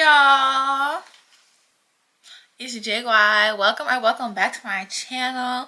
y'all, it's JY. Welcome back to my channel,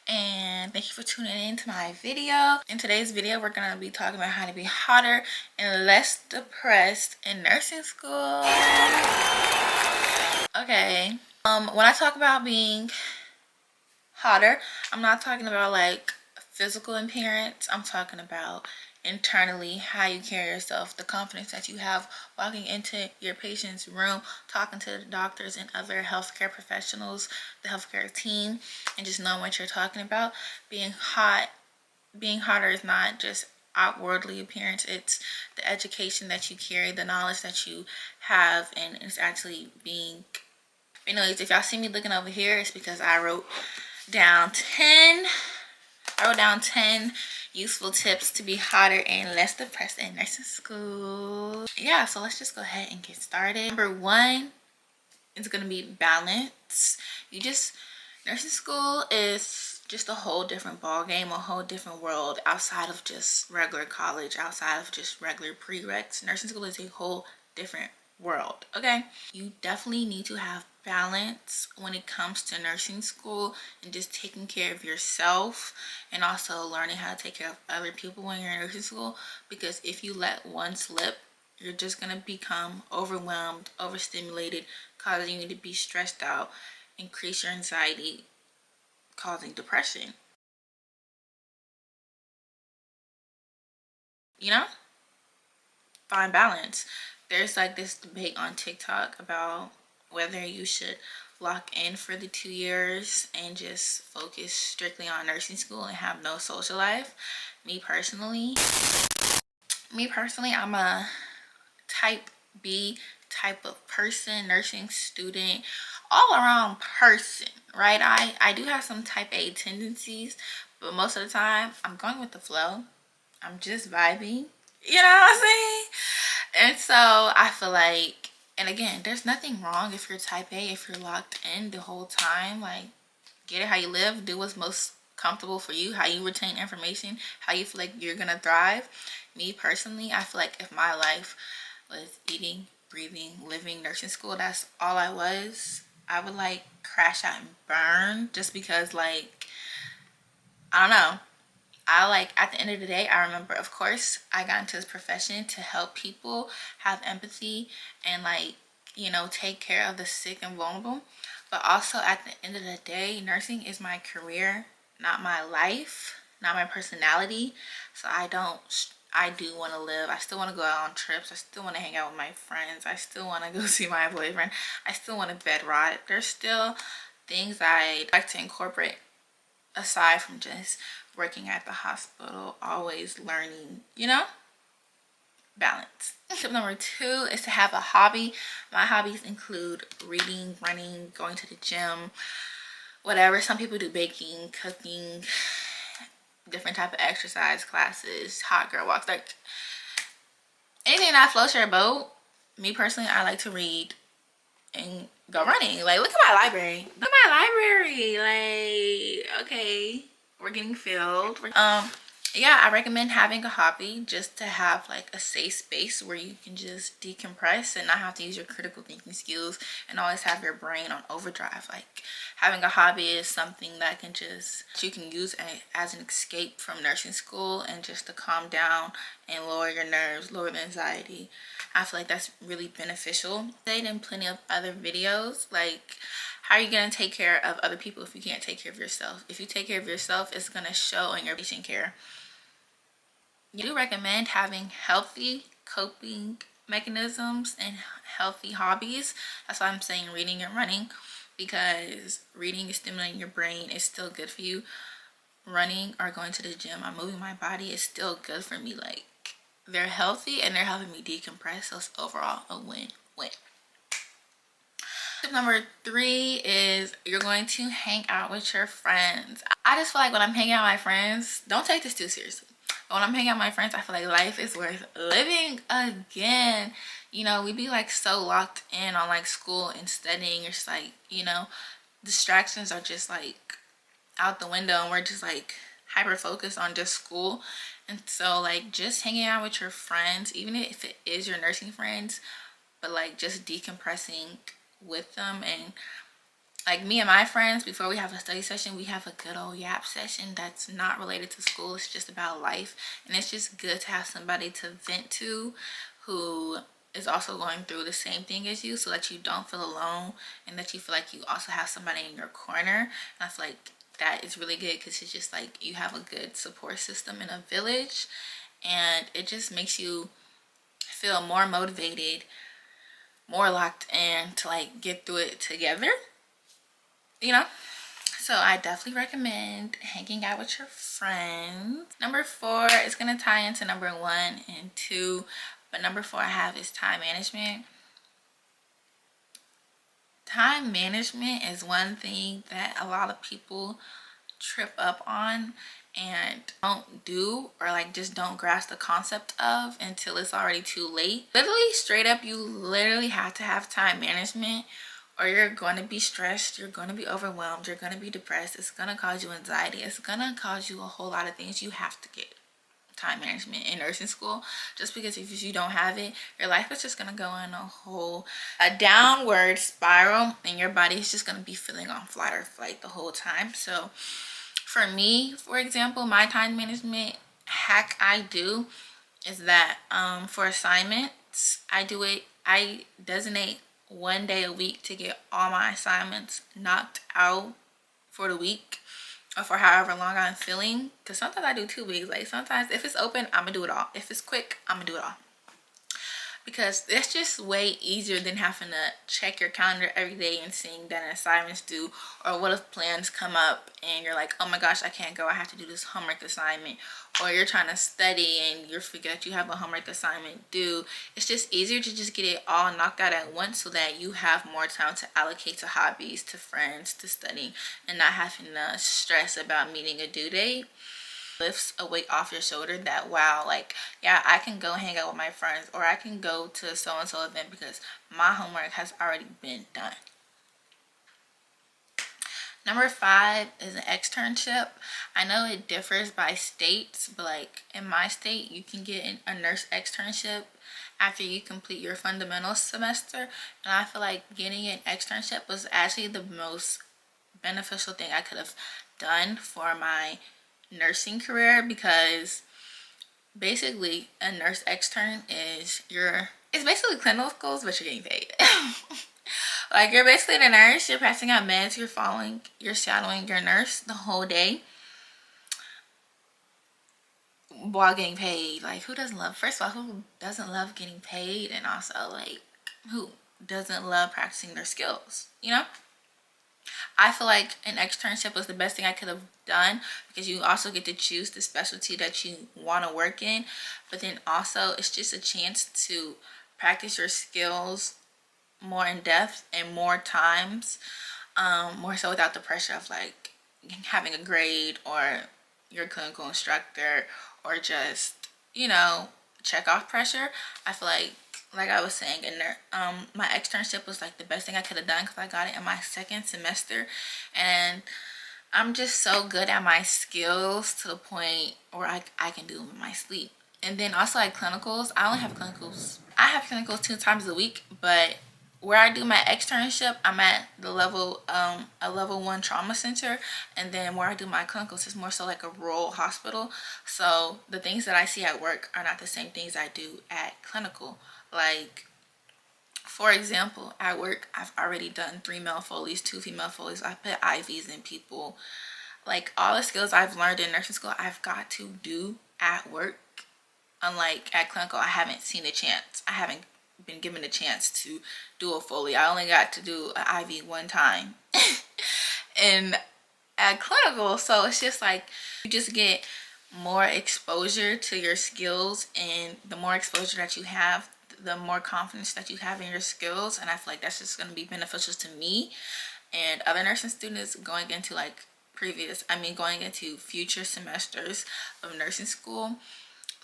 and thank you for tuning in to my video. In today's video, we're gonna be talking about how to be hotter and less depressed in nursing school. Okay, when I talk about being hotter, I'm not talking about like physical appearance. I'm talking about internally, how you carry yourself, the confidence that you have walking into your patient's room, talking to the doctors and other healthcare professionals, the healthcare team, and just knowing what you're talking about. Being hotter is not just outwardly appearance, it's the education that you carry, the knowledge that you have, and it's actually being. Anyways, if y'all see me looking over here, it's because I wrote down 10 useful tips to be hotter and less depressed in nursing school. Yeah, so let's just go ahead and get started. Number one is going to be balance. Nursing school is just a whole different ball game, a whole different world outside of just regular college, outside of just regular prereqs. Nursing school is a whole different world. Okay, you definitely need to have balance when it comes to nursing school and just taking care of yourself, and also learning how to take care of other people when you're in nursing school, because if you let one slip, you're just going to become overwhelmed, overstimulated, causing you to be stressed out, increase your anxiety, causing depression. You know, find balance. There's like this debate on TikTok about whether you should lock in for the 2 years and just focus strictly on nursing school and have no social life. Me personally, I'm a type B type of person, nursing student, all around person, right? I do have some type A tendencies, but most of the time I'm going with the flow. I'm just vibing, you know what I'm saying? And so I feel like, and again, there's nothing wrong if you're type A, if you're locked in the whole time. Like, get it how you live, do what's most comfortable for you, how you retain information, how you feel like you're gonna thrive. Me personally, I feel like if my life was eating, breathing, living nursing school, that's all I was, I would like crash out and burn, just because, like, I don't know. At the end of the day, I remember, of course, I got into this profession to help people have empathy and, like, you know, take care of the sick and vulnerable. But also at the end of the day, nursing is my career, not my life, not my personality. So I do want to live. I still want to go out on trips. I still want to hang out with my friends. I still want to go see my boyfriend. I still want to bed rot. There's still things I'd like to incorporate aside from just working at the hospital, always learning, you know? Balance. Tip number 2 is to have a hobby. My hobbies include reading, running, going to the gym, whatever. Some people do baking, cooking, different type of exercise classes, hot girl walks, like anything that floats your boat. Me personally, I like to read and go running. Like, look at my library. Look at my library. Like, okay, we're getting filled. Yeah, I recommend having a hobby just to have like a safe space where you can just decompress and not have to use your critical thinking skills and always have your brain on overdrive. Like, having a hobby is something that you can use as an escape from nursing school, and just to calm down and lower your nerves, lower the anxiety. I feel like that's really beneficial. I did in plenty of other videos, like, how are you going to take care of other people if you can't take care of yourself? If you take care of yourself, it's going to show in your patient care. You do recommend having healthy coping mechanisms and healthy hobbies. That's why I'm saying reading and running, because reading is stimulating your brain. It's still good for you. Running or going to the gym, I'm moving my body, is still good for me. Like, they're healthy and they're helping me decompress, so it's overall a win-win. Tip number 3 is you're going to hang out with your friends. I just feel like when I'm hanging out with my friends, don't take this too seriously, but when I'm hanging out with my friends, I feel like life is worth living again. You know, we be like so locked in on like school and studying. It's like, you know, distractions are just like out the window, and we're just like hyper focused on just school. And so, like, just hanging out with your friends, even if it is your nursing friends, but like just decompressing with them. And like me and my friends, before we have a study session, we have a good old yap session that's not related to school. It's just about life. And it's just good to have somebody to vent to who is also going through the same thing as you, so that you don't feel alone and that you feel like you also have somebody in your corner. And I feel like that is really good because it's just like you have a good support system in a village, and it just makes you feel more motivated, more locked in to like get through it together, you know. So I definitely recommend hanging out with your friends. Number 4 is gonna tie into number 1 and 2, but number 4 I have is time management. Time management is one thing that a lot of people trip up on and don't do, or like just don't grasp the concept of until it's already too late. Literally, straight up, you literally have to have time management, or you're going to be stressed, you're going to be overwhelmed, you're going to be depressed. It's going to cause you anxiety, it's going to cause you a whole lot of things. You have to get time management in nursing school, just because if you don't have it, your life is just going to go in a downward spiral, and your body is just going to be feeling on flight or flight the whole time. So for me, for example, my time management hack I do is that for assignments, I designate 1 day a week to get all my assignments knocked out for the week, or for however long I'm feeling. Because sometimes I do 2 weeks. Like sometimes if it's open, I'm gonna do it all. If it's quick, I'm gonna do it all. Because it's just way easier than having to check your calendar every day and seeing that an assignment's due, or what if plans come up and you're like, oh my gosh, I can't go, I have to do this homework assignment, or you're trying to study and you forget you have a homework assignment due. It's just easier to just get it all knocked out at once, so that you have more time to allocate to hobbies, to friends, to studying, and not having to stress about meeting a due date. Lifts a weight off your shoulder that, wow, like, yeah, I can go hang out with my friends, or I can go to so and so event because my homework has already been done. Number 5 is an externship. I know it differs by states, but like in my state, you can get a nurse externship after you complete your fundamental semester. And I feel like getting an externship was actually the most beneficial thing I could have done for my nursing career, because basically a nurse extern is it's basically clinical schools, but you're getting paid. Like, you're basically the nurse, you're passing out meds, you're shadowing your nurse the whole day while getting paid. Like, who doesn't love, first of all, who doesn't love getting paid? And also, like, who doesn't love practicing their skills, you know? I feel like an externship was the best thing I could have done, because you also get to choose the specialty that you want to work in, but then also it's just a chance to practice your skills more in depth and more times, more so without the pressure of like having a grade or your clinical instructor, or just, you know, check off pressure. I feel like I was saying, my externship was like the best thing I could have done, because I got it in my 2nd semester, and I'm just so good at my skills to the point where I can do them in my sleep. And then also like clinicals, I have clinicals 2 times a week, but where I do my externship, I'm at the level a level 1 trauma center, and then where I do my clinicals is more so like a rural hospital. So the things that I see at work are not the same things I do at clinical. Like, for example, at work, I've already done 3 male Foleys, 2 female Foleys. I put IVs in people. Like, all the skills I've learned in nursing school, I've got to do at work. Unlike at clinical, I haven't seen a chance. I haven't been given a chance to do a Foley. I only got to do an IV 1 time. And at clinical, so it's just like you just get more exposure to your skills, and the more exposure that you have, the more confidence that you have in your skills. And I feel like that's just going to be beneficial to me and other nursing students going into going into future semesters of nursing school.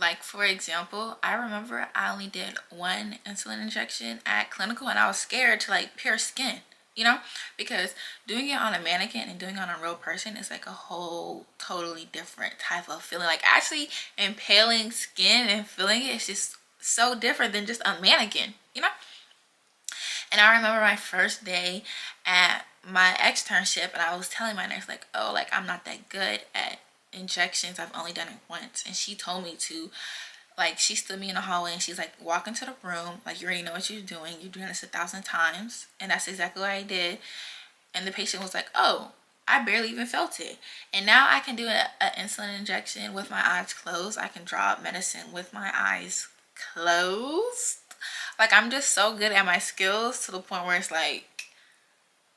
Like, for example, I remember I only did 1 insulin injection at clinical, and I was scared to like pierce skin, you know, because doing it on a mannequin and doing it on a real person is like a whole totally different type of feeling. Like, actually impaling skin and feeling it is just so different than just a mannequin, you know? And I remember my first day at my externship, and I was telling my nurse, like, oh, like, I'm not that good at injections. I've only done it once. And she told me to, like, she stood me in the hallway and she's like, walk into the room. Like, you already know what you're doing. You're doing this 1,000 times. And that's exactly what I did. And the patient was like, oh, I barely even felt it. And now I can do an insulin injection with my eyes closed. I can draw up medicine with my eyes closed. Like, I'm just so good at my skills to the point where it's like,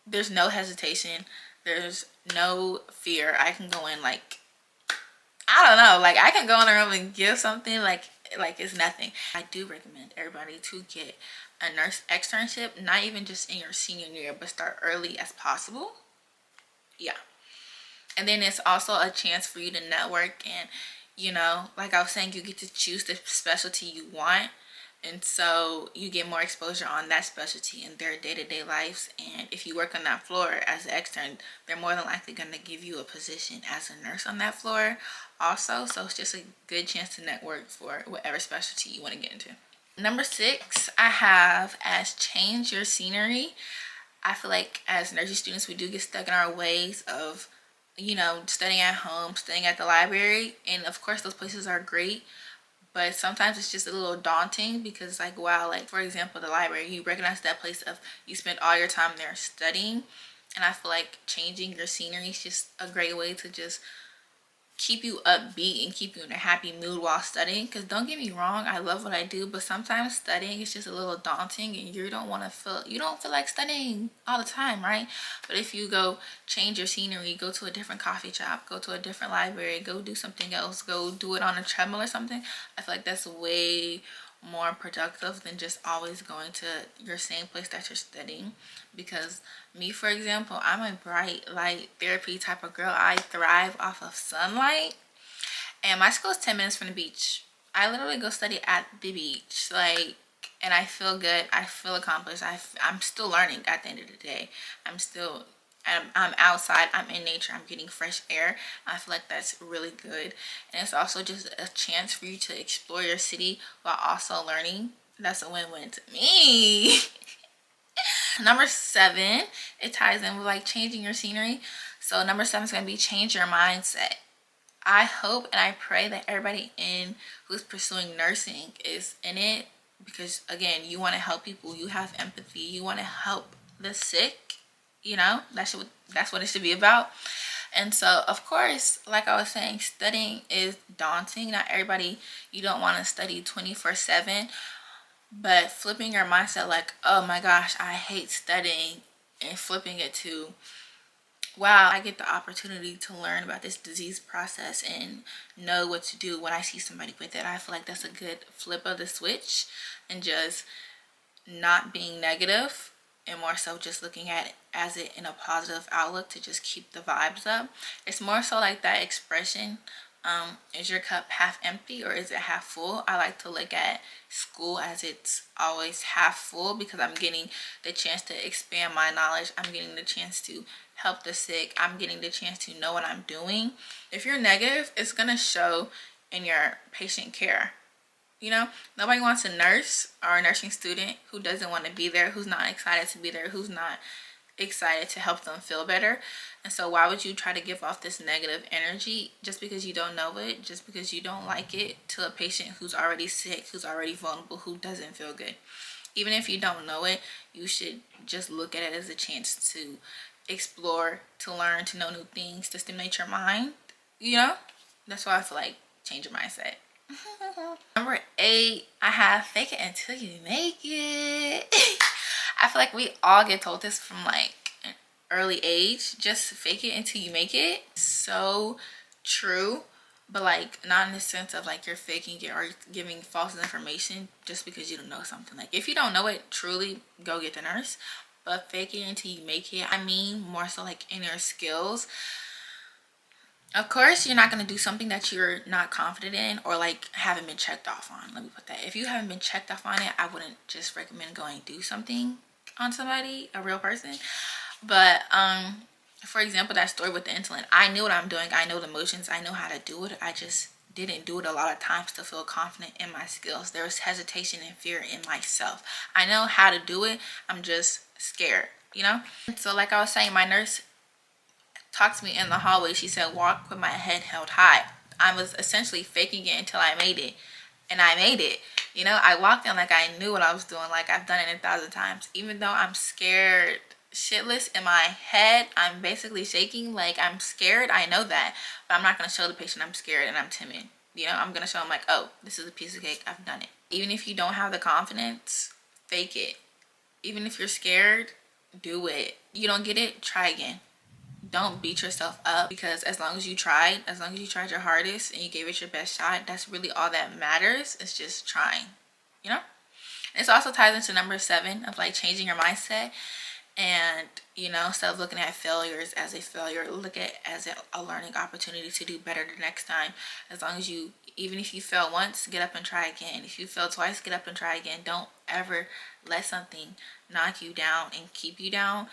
there's no hesitation. There's no fear. I can go in like, I don't know, like I can go in the room and give something like it's nothing. I do recommend everybody to get a nurse externship, not even just in your senior year, but start early as possible. Yeah. And then it's also a chance for you to network and, you know, like I was saying, you get to choose the specialty you want. And so you get more exposure on that specialty in their day-to-day lives. And if you work on that floor as an extern, they're more than likely going to give you a position as a nurse on that floor also. So it's just a good chance to network for whatever specialty you want to get into. Number 6, I have as change your scenery. I feel like as nursing students, we do get stuck in our ways of, you know, studying at home, studying at the library. And of course, those places are great. But sometimes it's just a little daunting because, like, wow, like, for example, the library, you recognize that place of you spend all your time there studying. And I feel like changing your scenery is just a great way to just keep you upbeat and keep you in a happy mood while studying. Because don't get me wrong, I love what I do, but sometimes studying is just a little daunting and you don't feel like studying all the time, right? But if you go change your scenery, go to a different coffee shop, go to a different library, go do something else, go do it on a treadmill or something, I feel like that's way more productive than just always going to your same place that you're studying. Because me, for example, I'm a bright light therapy type of girl. I thrive off of sunlight, and my school is 10 minutes from the beach. I literally go study at the beach, like, and I feel good. I feel accomplished. I'm still learning at the end of the day. I'm outside, I'm in nature, I'm getting fresh air. I feel like that's really good. And it's also just a chance for you to explore your city while also learning. That's a win-win to me. Number 7, it ties in with like changing your scenery. So number 7 is going to be change your mindset. I hope and I pray that everybody in who's pursuing nursing is in it because, again, you want to help people. You have empathy. You want to help the sick. You know, that's what it should be about. And so, of course, like I was saying, studying is daunting. Not everybody, you don't want to study 24/7. But flipping your mindset like, oh my gosh, I hate studying, and flipping it to, wow, I get the opportunity to learn about this disease process and know what to do when I see somebody with it. I feel like that's a good flip of the switch and just not being negative and more so just looking at it as it in a positive outlook to just keep the vibes up. It's more so like that expression, is your cup half empty or is it half full? I like to look at school as it's always half full because I'm getting the chance to expand my knowledge. I'm getting the chance to help the sick. I'm getting the chance to know what I'm doing. If you're negative, it's gonna show in your patient care. You know, nobody wants a nurse or a nursing student who doesn't want to be there, who's not excited to be there, who's not excited to help them feel better. And so why would you try to give off this negative energy just because you don't know it, just because you don't like it, to a patient who's already sick, who's already vulnerable, who doesn't feel good? Even if you don't know it, you should just look at it as a chance to explore, to learn, to know new things, to stimulate your mind. You know, that's why I feel like change your mindset. Number 8, I have fake it until you make it. I feel like we all get told this from like an early age. Just fake it until you make it. So true. But like not in the sense of like you're faking it or giving false information just because you don't know something. Like if you don't know it, truly go get the nurse. But fake it until you make it, I mean more so like in your skills. Of course, you're not going to do something that you're not confident in or like haven't been checked off on. Let me put that. If you haven't been checked off on it, I wouldn't just recommend going do something on somebody, a real person. But for example, that story with the insulin, I knew what I'm doing. I know the motions. I know how to do it. I just didn't do it a lot of times to feel confident in my skills. There was hesitation and fear in myself. I know how to do it, I'm just scared, you know? So like I was saying, my nurse talked to me in the hallway. She said, walk with my head held high. I was essentially faking it until I made it. And I made it. You know, I walked in like I knew what I was doing, like I've done it 1,000 times. Even though I'm scared shitless in my head, I'm basically shaking like I'm scared. I know that. But I'm not going to show the patient I'm scared and I'm timid. You know, I'm going to show them like, oh, this is a piece of cake. I've done it. Even if you don't have the confidence, fake it. Even if you're scared, do it. You don't get it, try again. Don't beat yourself up, because as long as you tried your hardest and you gave it your best shot, that's really all that matters. It's just trying, you know? And this also ties into number 7 of like changing your mindset. And, you know, instead of looking at failures as a failure, look at it as a learning opportunity to do better the next time. As long as you, even if you fail once, get up and try again. If you fail twice, get up and try again. Don't ever let something knock you down and keep you down.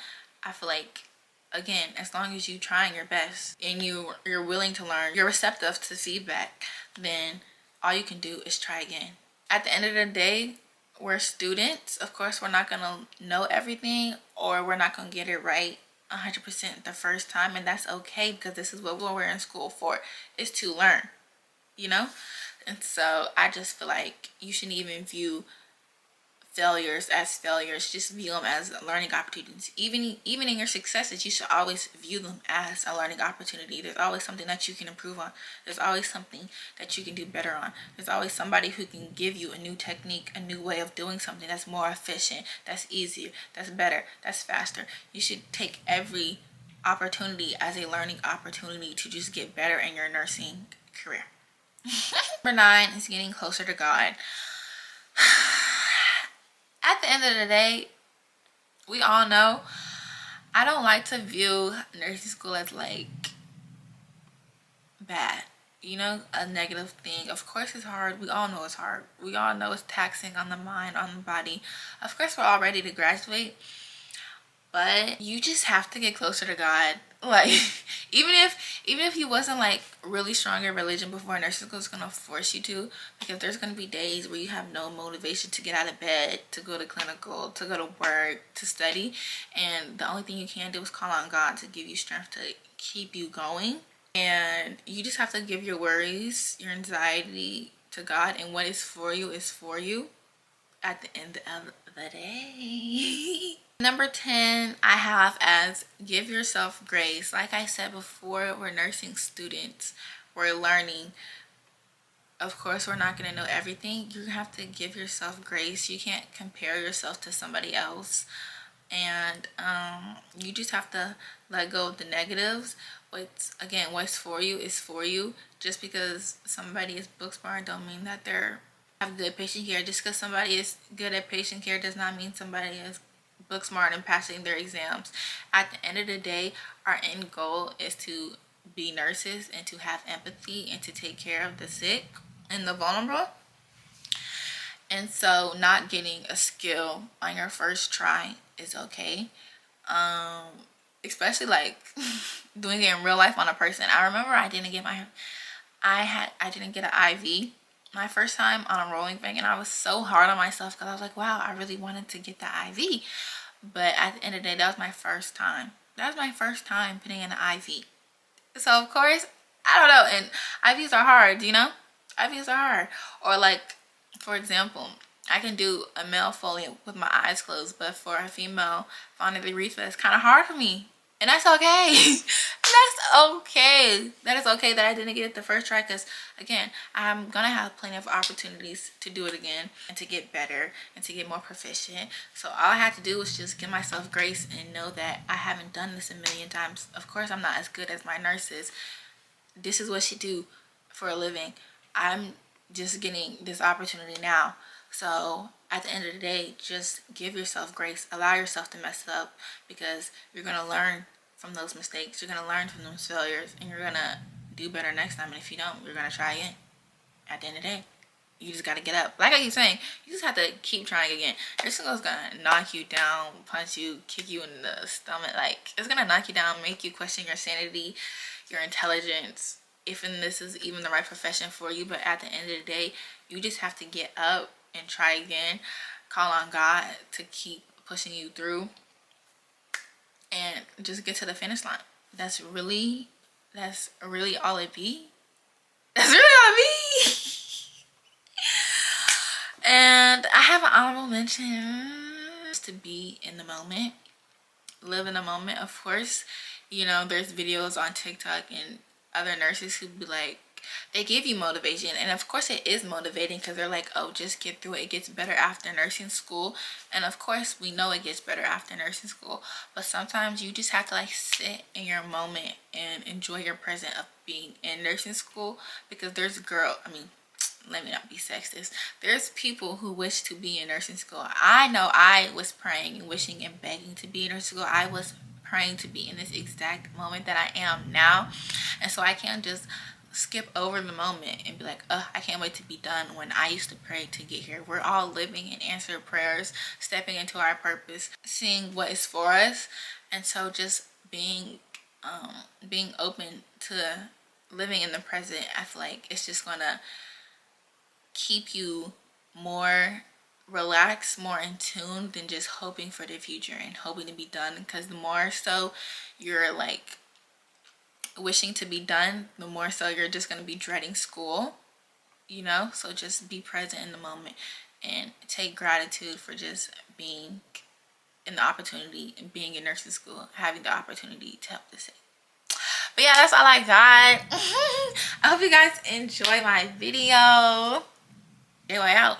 I feel like, again, as long as you're trying your best and you're willing to learn, you're receptive to feedback, then all you can do is try again. At the end of the day, we're students. Of course, we're not going to know everything, or we're not going to get it right 100% the first time, and that's okay, because this is what we're in school for, is to learn, you know? And so I just feel like you shouldn't even view failures as failures. Just view them as learning opportunities. Even in your successes, you should always view them as a learning opportunity. There's always something that you can improve on. There's always something that you can do better on. There's always somebody who can give you a new technique, a new way of doing something that's more efficient, that's easier, that's better, that's faster. You should take every opportunity as a learning opportunity to just get better in your nursing career. Number 9 is getting closer to God. At the end of the day, we all know I don't like to view nursing school as like bad, you know, a negative thing. Of course it's hard. We all know it's hard. We all know it's taxing on the mind, on the body. Of course we're all ready to graduate, but you just have to get closer to God. Like, even if you wasn't like really strong in religion before, nursing school is gonna force you to, because there's gonna be days where you have no motivation to get out of bed, to go to clinical, to go to work, to study, and the only thing you can do is call on God to give you strength to keep you going. And you just have to give your worries, your anxiety to God, and what is for you is for you at the end of the day. Number 10 I have as give yourself grace. Like I said before, we're nursing students. We're learning. Of course, we're not going to know everything. You have to give yourself grace. You can't compare yourself to somebody else. And you just have to let go of the negatives. What's for you is for you. Just because somebody is book smart don't mean that they're have good patient care. Just because somebody is good at patient care does not mean somebody is book smart and passing their exams. At the end of the day, our end goal is to be nurses and to have empathy and to take care of the sick and the vulnerable. And so not getting a skill on your first try is okay. Especially like doing it in real life on a person. I remember I didn't get an IV my first time on a rolling bank, and I was so hard on myself because I was like, wow, I really wanted to get the IV. But at the end of the day, that was my first time. That was my first time putting in an IV. So of course, I don't know, and IVs are hard, you know? IVs are hard. Or like, for example, I can do a male Foley with my eyes closed, but for a female finding the urethra, it's kind of hard for me. And that's okay. That's okay. That is okay that I didn't get it the first try, because again, I'm gonna have plenty of opportunities to do it again and to get better and to get more proficient. So all I had to do was just give myself grace and know that I haven't done this a million times. Of course, I'm not as good as my nurses. This is what she do for a living. I'm just getting this opportunity now. So at the end of the day, just give yourself grace. Allow yourself to mess up, because you're going to learn from those mistakes. You're going to learn from those failures, and you're going to do better next time. And if you don't, you're going to try again. At the end of the day, you just got to get up. Like I keep saying, you just have to keep trying again. This is going to knock you down, punch you, kick you in the stomach. Like, it's going to knock you down, make you question your sanity, your intelligence. if this is even the right profession for you, but at the end of the day, you just have to get up and try again. Call on God to keep pushing you through and just get to the finish line. That's really all it be. That's really all it be. And I have an honorable mention, to be in the moment, live in the moment. Of course, you know, there's videos on TikTok and other nurses who be like, they give you motivation, and of course it is motivating because they're like, oh, just get through it, it gets better after nursing school. And of course we know it gets better after nursing school, but sometimes you just have to like sit in your moment and enjoy your present of being in nursing school. Because there's let me not be sexist, there's people who wish to be in nursing school. I know I was praying and wishing and begging to be in nursing school. I was praying to be in this exact moment that I am now. And so I can't just skip over the moment and be like, I can't wait to be done, when I used to pray to get here. We're all living in answered prayers, stepping into our purpose, seeing what is for us. And so just being open to living in the present, I feel like it's just gonna keep you more relaxed, more in tune than just hoping for the future and hoping to be done. Because the more so you're like wishing to be done, the more so you're just going to be dreading school, you know. So just be present in the moment and take gratitude for just being in the opportunity and being in nursing school, having the opportunity to help the sick. But yeah, that's all I got. I hope you guys enjoy my video. Anyway, out.